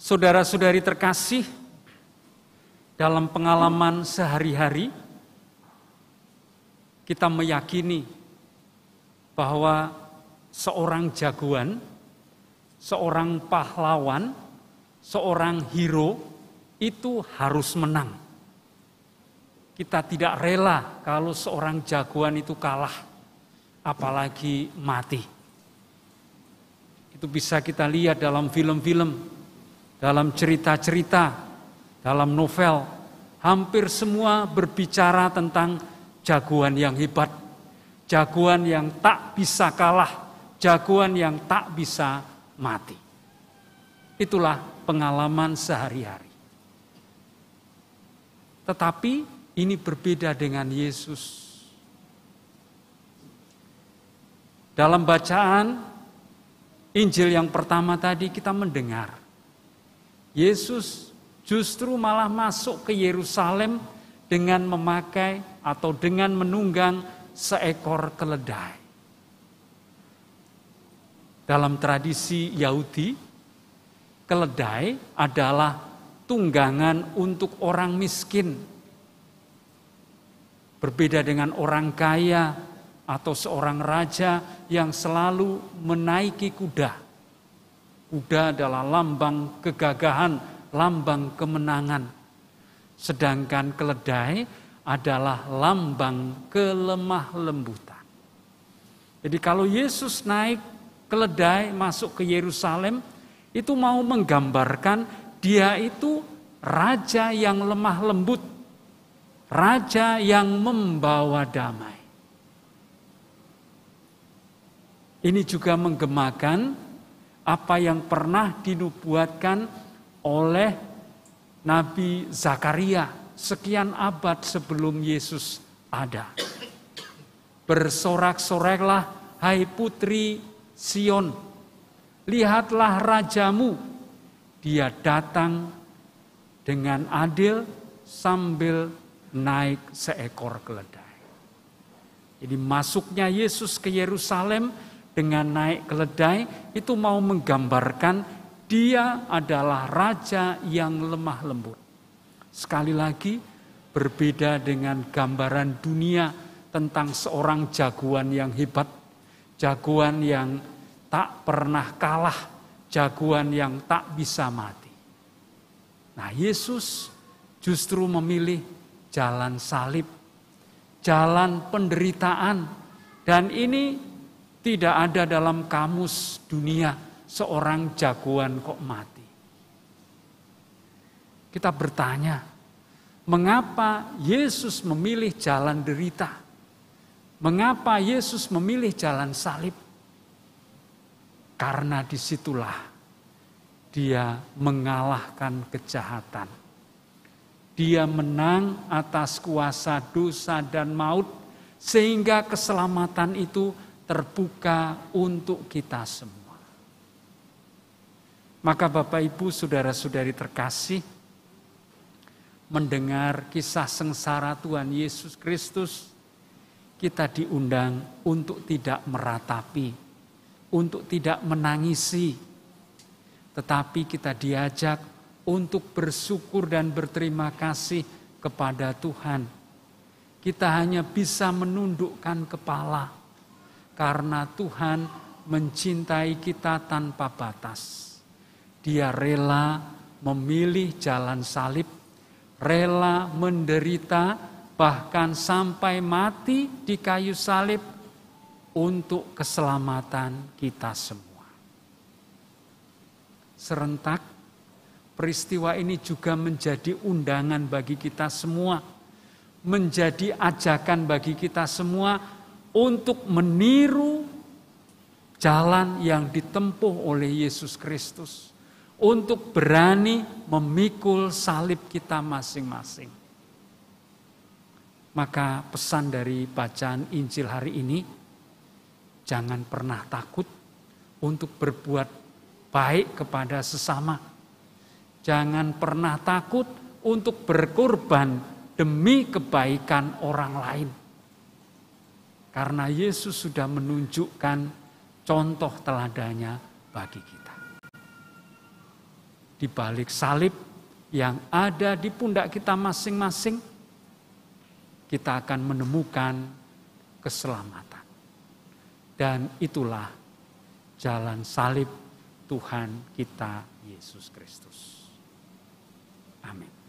Saudara-saudari terkasih, dalam pengalaman sehari-hari, kita meyakini bahwa seorang jagoan, seorang pahlawan, seorang hero itu harus menang. Kita tidak rela kalau seorang jagoan itu kalah, apalagi mati. Itu bisa kita lihat dalam film-film, dalam cerita-cerita, dalam novel. Hampir semua berbicara tentang jagoan yang hebat, jagoan yang tak bisa kalah, jagoan yang tak bisa mati. Itulah pengalaman sehari-hari. Tetapi ini berbeda dengan Yesus. Dalam bacaan Injil yang pertama tadi kita mendengar Yesus justru malah masuk ke Yerusalem dengan memakai atau dengan menunggang seekor keledai. Dalam tradisi Yahudi, keledai adalah tunggangan untuk orang miskin. Berbeda dengan orang kaya atau seorang raja yang selalu menaiki kuda. Kuda adalah lambang kegagahan, lambang kemenangan. Sedangkan keledai adalah lambang kelemah lembutan. Jadi kalau Yesus naik keledai masuk ke Yerusalem, itu mau menggambarkan dia itu raja yang lemah lembut, raja yang membawa damai. Ini juga menggemakan apa yang pernah dinubuatkan oleh Nabi Zakaria sekian abad sebelum Yesus ada. Bersorak-soraklah hai putri Sion, lihatlah rajamu, dia datang dengan adil sambil naik seekor keledai. Jadi masuknya Yesus ke Yerusalem dengan naik keledai itu mau menggambarkan dia adalah raja yang lemah lembut. Sekali lagi berbeda dengan gambaran dunia tentang seorang jagoan yang hebat, jagoan yang tak pernah kalah, jagoan yang tak bisa mati. Nah, Yesus justru memilih jalan salib, jalan penderitaan, dan ini tidak ada dalam kamus dunia seorang jagoan kok mati. Kita bertanya, mengapa Yesus memilih jalan derita? Mengapa Yesus memilih jalan salib? Karena disitulah dia mengalahkan kejahatan. Dia menang atas kuasa dosa dan maut, sehingga keselamatan itu terbuka untuk kita semua. Maka Bapak Ibu saudara-saudari terkasih, mendengar kisah sengsara Tuhan Yesus Kristus, kita diundang untuk tidak meratapi, untuk tidak menangisi, tetapi kita diajak untuk bersyukur dan berterima kasih kepada Tuhan. Kita hanya bisa menundukkan kepala, karena Tuhan mencintai kita tanpa batas. Dia rela memilih jalan salib, rela menderita, bahkan sampai mati di kayu salib untuk keselamatan kita semua. Serentak, peristiwa ini juga menjadi undangan bagi kita semua, menjadi ajakan bagi kita semua untuk meniru jalan yang ditempuh oleh Yesus Kristus, untuk berani memikul salib kita masing-masing. Maka pesan dari bacaan Injil hari ini, jangan pernah takut untuk berbuat baik kepada sesama. Jangan pernah takut untuk berkorban demi kebaikan orang lain. Karena Yesus sudah menunjukkan contoh teladannya bagi kita. di balik salib yang ada di pundak kita masing-masing, kita akan menemukan keselamatan. Dan itulah jalan salib Tuhan kita Yesus Kristus. Amin.